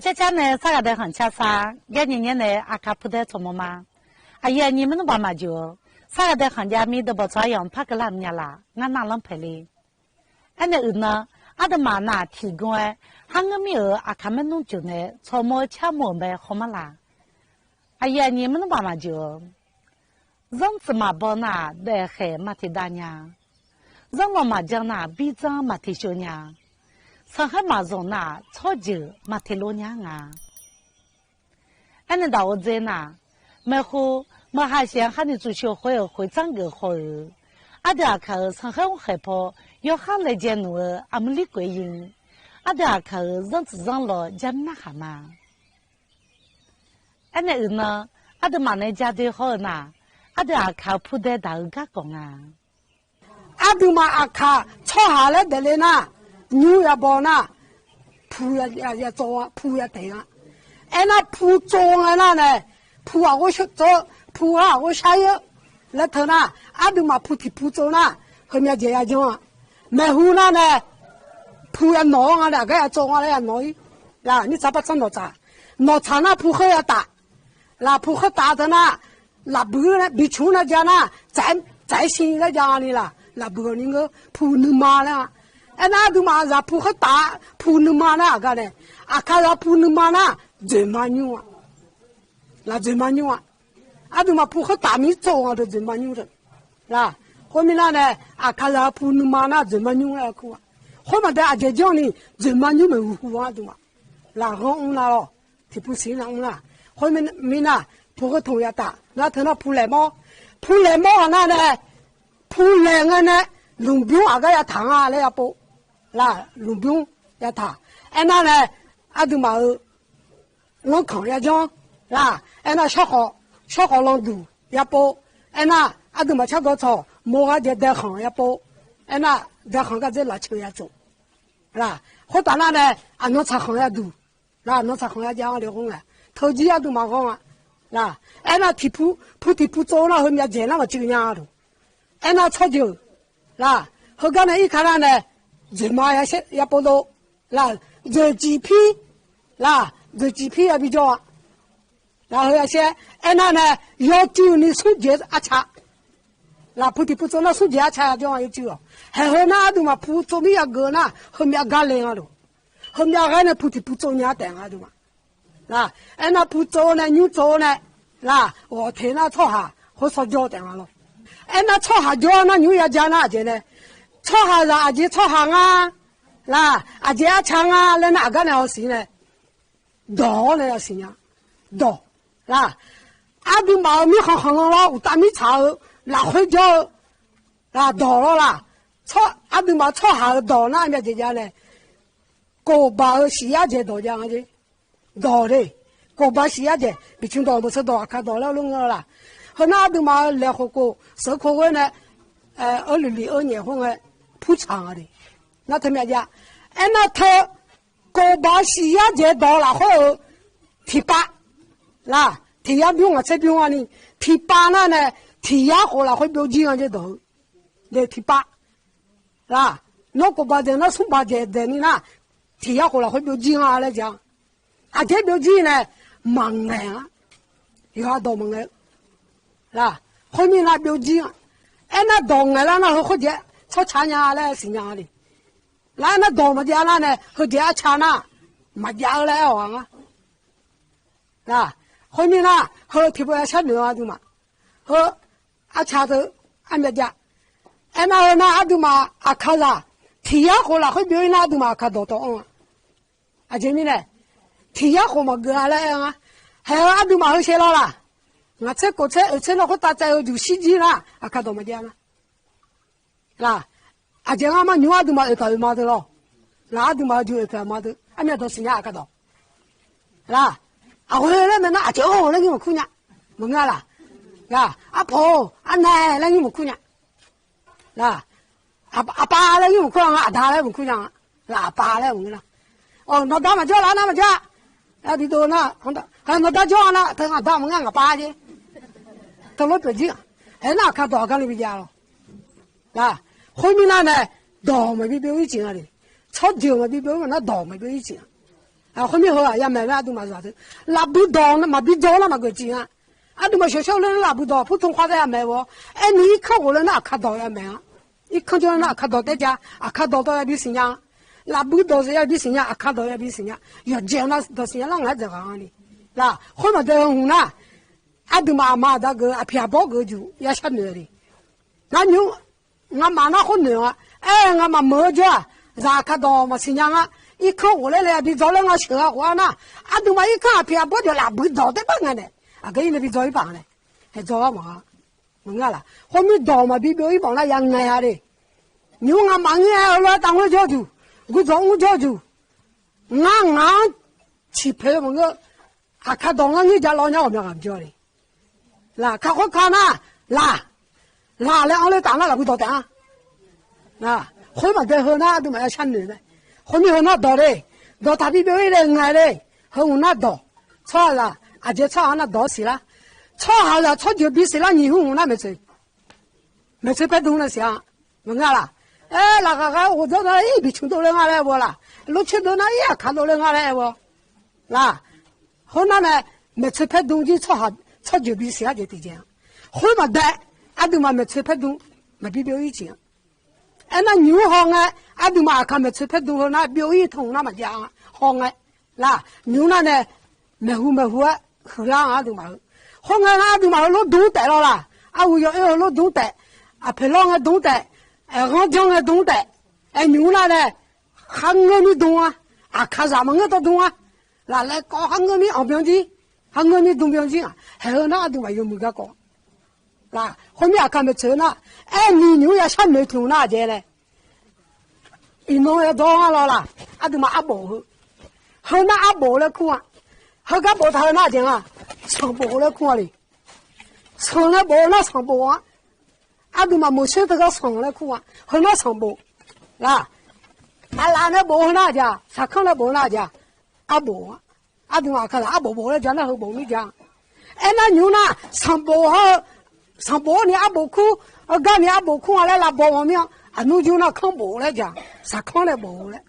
大家呢，啥个的很恰啥？年年呢，阿卡不得怎么嘛？哎呀，你们的爸妈就啥个的很家米都不朝阳，怕个拉米啦，俺哪能陪哩？俺那呢，阿的妈那提供哎，喊个米阿卡们弄就呢，草木恰木呗，好么啦？哎呀，你们的爸妈就人子嘛包那带海马提大娘，人我嘛讲那比张马提小娘。上海马中那超级马铁路娘啊，俺那到我在那，买后马还想喊你做小会长个好，阿爹看上海我害怕，要喊来见我阿们李桂英，阿爹看人子人了讲那哈嘛，俺那呢，阿爹妈那家的好那，阿爹看铺的大个讲啊，阿爹妈阿看吵下来的嘞那。牛也包那，铺也做啊，铺也对啊。哎，那铺做啊那呢，铺啊我去做，铺啊我下游，那头那阿都嘛铺做那，后面这样讲啊，买户那呢，铺也闹啊那个也做啊也闹，啦你咋不整闹咋？闹长那铺好要大，那铺好大的那，那不呢比穷那家那，再新那家里啦，那不那个铺你妈了。哎，那都嘛是铺很大，铺那嘛那个嘞，啊，看那铺那嘛那最蛮牛啊，那最蛮牛啊，啊都嘛铺很大米做啊都最蛮牛的，是后面那呢，啊，看那铺那嘛那最蛮牛来哭啊，后面的阿姐讲呢，最蛮牛没有哭啊都嘛，那红那咯，就不行了啦，后面那铺个头也大，那头那铺来毛那呢，铺来个呢，龙标啊个要糖啊来要包。那路边也他，哎那呢，阿都嘛，我看也讲，啦，哎那小号浪度也包，哎那阿都嘛吃个草，摸下就带行也包，哎那带行个在拉球也做，啦，好大那呢，啊侬擦行也多，啦侬擦行也讲的红啊，投机也都蛮好啊，啦，哎那地铺做了后面见那个酒娘头，哎那炒酒，啦，后头呢一看那呢。人嘛也不多，那人几批，那人几批也比较，然后要些，哎那呢要酒你送节阿茶，那不得不做那送节阿茶就要酒，还好那都嘛不做米啊个那后面干来啊都，后面还呢不得不做人家等啊都嘛，那哎那不做呢你做呢，那我天那炒下好烧焦等啊了，哎那炒下焦那你要讲哪去呢？炒下阿姐炒下啊，那阿姐阿唱啊，那哪个呢好行呢？刀呢要行啊，刀，那阿都毛米行了，有大米炒，那会叫那刀了啦，炒阿都毛炒下刀那面就讲呢，锅巴洗下去刀讲去，刀的锅巴洗下去，比青刀不吃刀，看刀了弄了啦，和那都毛来火锅，烧火锅呢，2002年后呢。铺长的，那他们讲，哎，那他锅巴洗下去到了后，提拔，那提下不用啊，这不用啊你提拔了呢，提下好了会标记上去头，来提拔，那那锅巴在那送巴在你那提下好了会标记上来讲，啊这标记呢忙来啊，有好多忙来，那后面那标记啊，哎那东来了那或者。炒茶娘来新娘的，那多么家呢？和家茶那，没家来往啊，啊，后面那和提不要吃牛啊的嘛，和阿茶头阿没家，哎那阿都嘛阿卡啦，提呀好了，会表演那都嘛卡多啊，阿前面呢，提呀好嘛个来啊，还有阿都嘛好些了啦，我这个这那个大在就洗机啦，阿卡多么家啦。啦，阿姐阿妈牛阿都嘛一个嘛的咯，那都嘛就一个嘛的，阿面都是伢个的，啦，阿回来么那阿姐哦，那个么姑娘，么个啦，啊，阿婆阿奶那个么姑娘，啦，阿爸那个么姑娘，阿大那个姑娘，阿爸那个啦，哦，那大么叫那么叫，那里头那那大叫那，等阿大么阿爸去，到了北京，哎那看多看里边家了。啊，后面那呢，倒没比表一斤啊的，炒酒没比表那倒没比一斤，啊，后面后啊，也买了都嘛啥子，拉不到那嘛比着那么个钱啊，啊，都嘛小小人拉不到，普通话的也买我，哎，你一看我了那看到也买啊，一看就那看到在家啊，看到也比新疆，拉不到是也比新疆，啊，看到也比新疆，要讲那到新疆那还这行的，那后面在红那，啊，都嘛妈那个啊偏包个就也下来的，那牛，我妈那好牛啊，哎，我妈没着，然看到嘛新疆啊。一看我来了，比早了我吃啊话呢，啊都嘛一看偏不就拉不到的帮啊呢，啊给人比早一帮嘞，还早啊嘛，问啊啦，后面到嘛比表一帮那样哎呀的，你我忙呀，我当我叫住，我中午叫住，我去陪我个，啊看到我你家老娘我们俺叫的，啦看我看呐，啦了我来当了拉不到的啊，啊后面在后那都嘛要抢人的。后面和那到嘞，到他比表一来爱嘞，和我那到，吵了，而且吵那到死了，吵好了，吵就比死了，你和我那没吃，没吃白东了想，问俺啦，哎，那个我这个一比穷多人俺来不啦，路去到那也看到人俺来不，那，后那呢没吃白东西吵好，吵就比死了就得这样，后面的，俺都嘛没吃白东，没比表一讲。哎，那牛行哎，俺都嘛看没吃拍东西，那表演通那么讲行哎，那牛那呢，没糊啊，后来俺都嘛，行哎俺都嘛老懂得了啦，啊我要老懂得，啊陪老俺懂得，哎俺讲俺懂得，哎牛那呢，喊我们懂啊，啊看啥么我都懂啊，那来搞喊我们昂标记，喊我们懂标记啊，还有那都嘛有没个搞。那后面看没吃呢，哎，你牛也上没通那些嘞，一弄也早上了啦，啊都嘛阿伯后那阿伯来看，后个伯他那讲啊，长伯来看哩，长来伯那长伯啊，啊都嘛没晓得个长来看啊，后那长伯，那，啊拉那伯那家，啥看那伯那家，阿伯，啊都嘛看了阿伯来讲那后伯没讲，哎那牛那长伯哈。上坡你阿伯哭，刚你阿伯哭完了拉包王庙，啊，侬就那看包来讲，啥看来包来，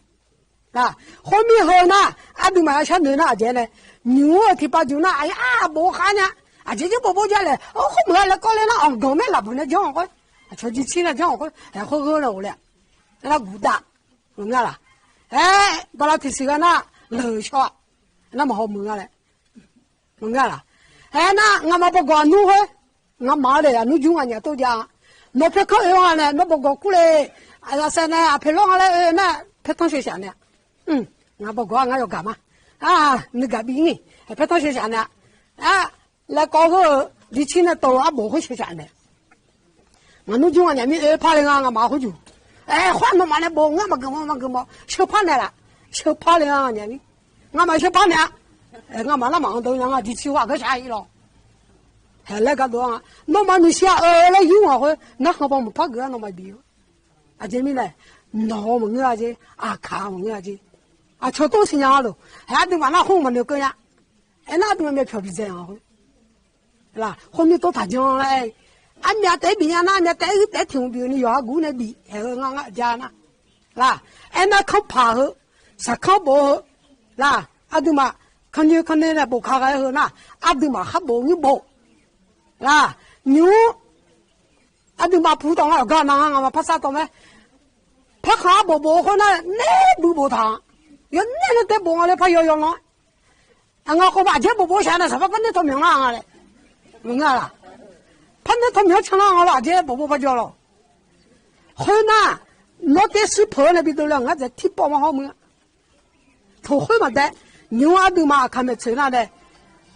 啊，后面后呢，阿都嘛像你那件嘞，牛啊提把就那，哎呀，包喊呢，啊，这就包家嘞，哦，后面来搞来那昂高面拉不那讲我，出去吃了讲我，哎，好了我了，那古大，弄啥啦？哎，把那提起个那楼下，那么好弄啊嘞，弄啥啦？哎，那俺们不管弄会。我妈嘞啊，你就俺家都讲，我别看俺呢，我不过过来，啊，那啥呢？啊，陪老俺来，那陪同学下呢，我不过俺要干嘛？啊，你干别呢？陪同学下呢？啊，来搞个以前呢，到俺不会去下呢。我你就俺家没怕的俺妈回去，哎，换他妈的不，俺们跟我小怕来了，小怕的俺家里，俺妈小怕呢，哎，俺妈那忙都让俺地气话可下去了。还来个多啊？那么你下来有啊会，那好帮我们拍个那么比，啊这边呢，那我们啊这啊看我们啊这，啊吃东西样了，还得往那红嘛那个呀，哎那都没漂皮这样会，是吧？后面都他讲嘞，俺家带别人那家带挺比你要姑那比，还有俺家那，是吧？哎那看爬后，啥看不好，是吧？啊对嘛，看你那不看还好那，啊对嘛还不你不。啊，牛，啊，你妈葡萄啊，干那嘛拍啥东没？拍下不好那不汤，要那得不我来拍摇摇了，啊，我好把钱不下来，什么分的透明了嘞？问俺啦，分的透明成了我了，这不拍交了。后那我得水泡那边都了，我在提包嘛好么？头后嘛的，牛啊都嘛看没吃那的，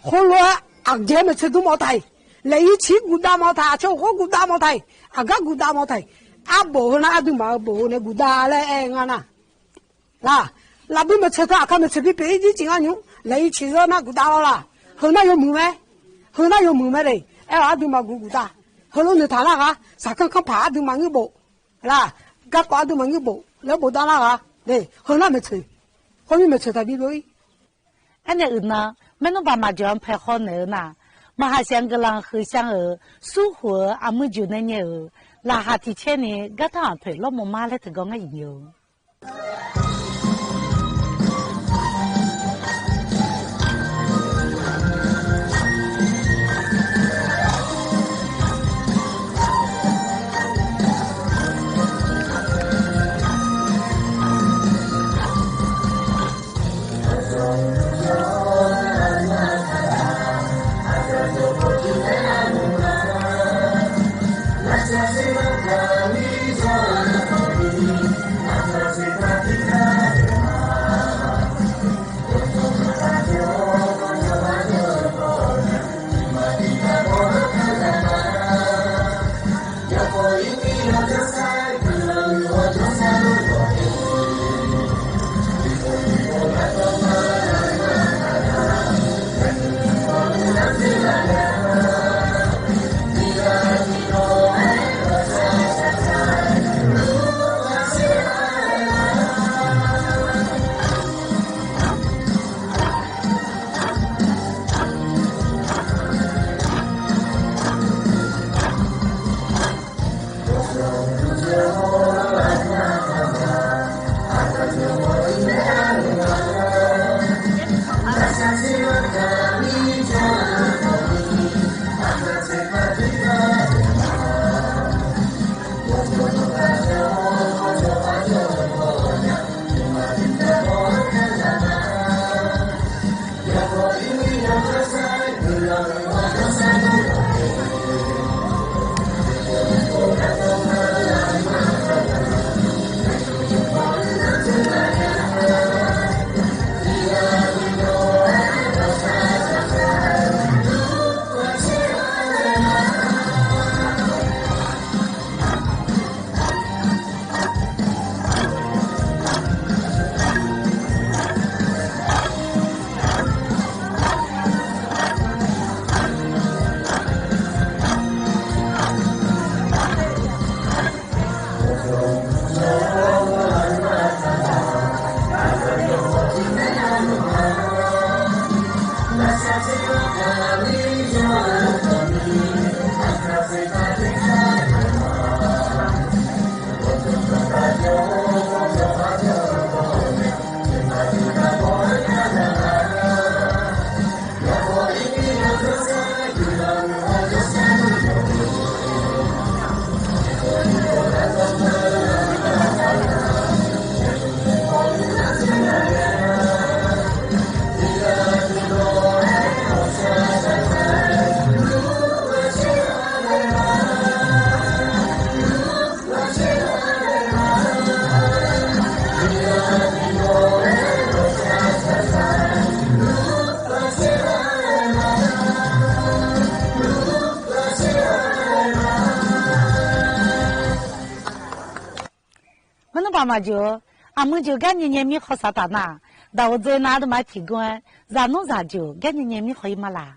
后来啊这没吃都没带。来一起古大毛台，就我古大毛台，啊个古大毛台，啊不那都嘛不那古大嘞哎俺那，那不没吃他，看没吃比别的金啊牛，来一起说那古大了啦，后那有门没？后那有门没嘞？哎啊都嘛古大，后来你谈那个，啥看爬都嘛有不，啦，个瓜都嘛有不，那不打那个，对，后那没吃，后面没吃他比别。俺那呢，没能把麻将拍好呢呐。马哈香个人和香儿，苏活阿木就那年儿，拉哈提前呢，个他推老母妈来这个我有。爸妈就俺们就赶紧年米好啥大拿，到我在哪都买提供，让弄啥就赶紧年米可以嘛啦。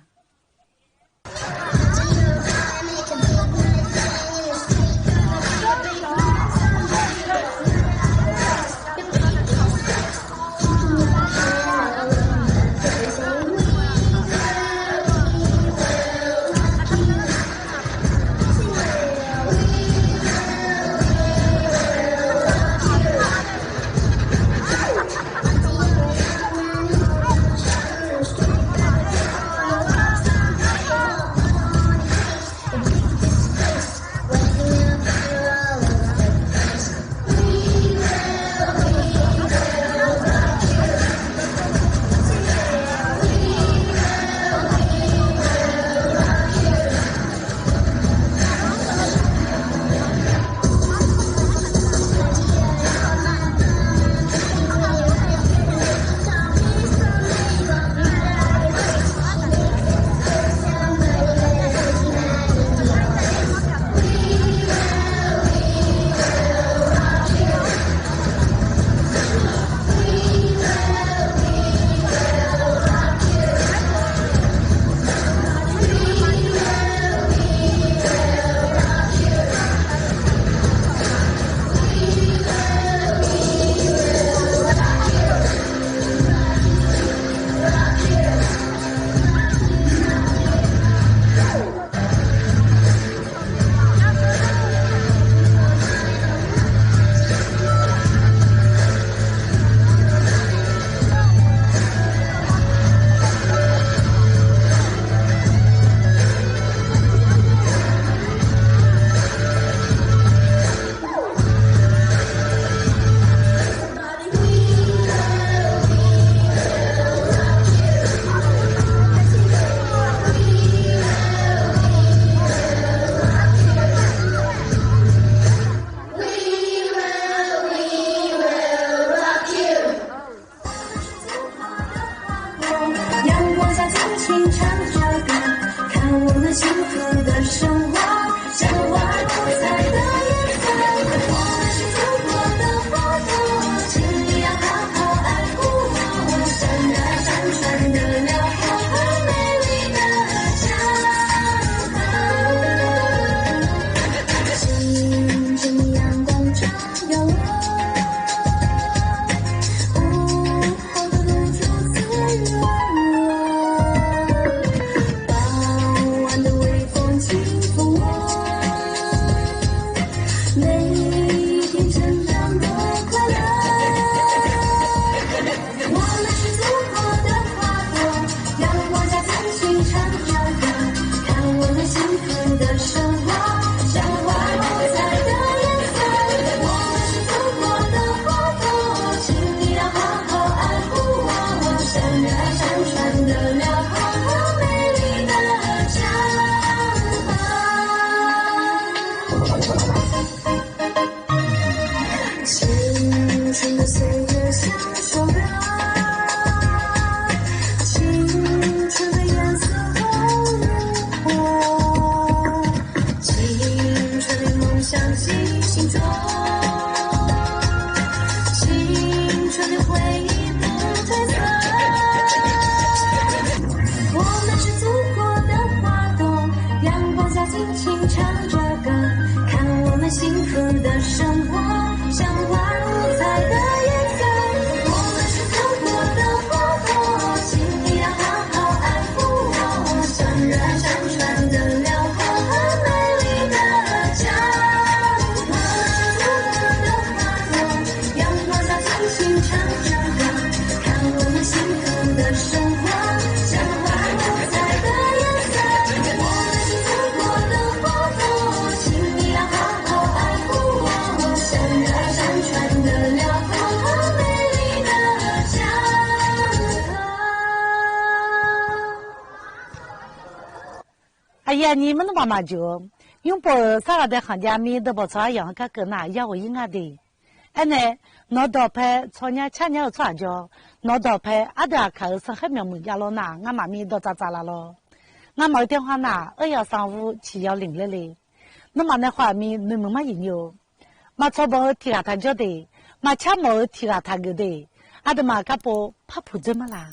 哎呀，你们的妈妈就用不啥个的行家米都不错样个那要我应该的，哎呢，拿到牌朝年前年传教，拿到牌阿达开始很苗木家了那，俺妈咪都咋了咯，俺妈电话那2157106嘞，那么那话米你们嘛也有，嘛错不提他叫的，马恰毛提了他个的，阿的马卡波怕不怎么啦？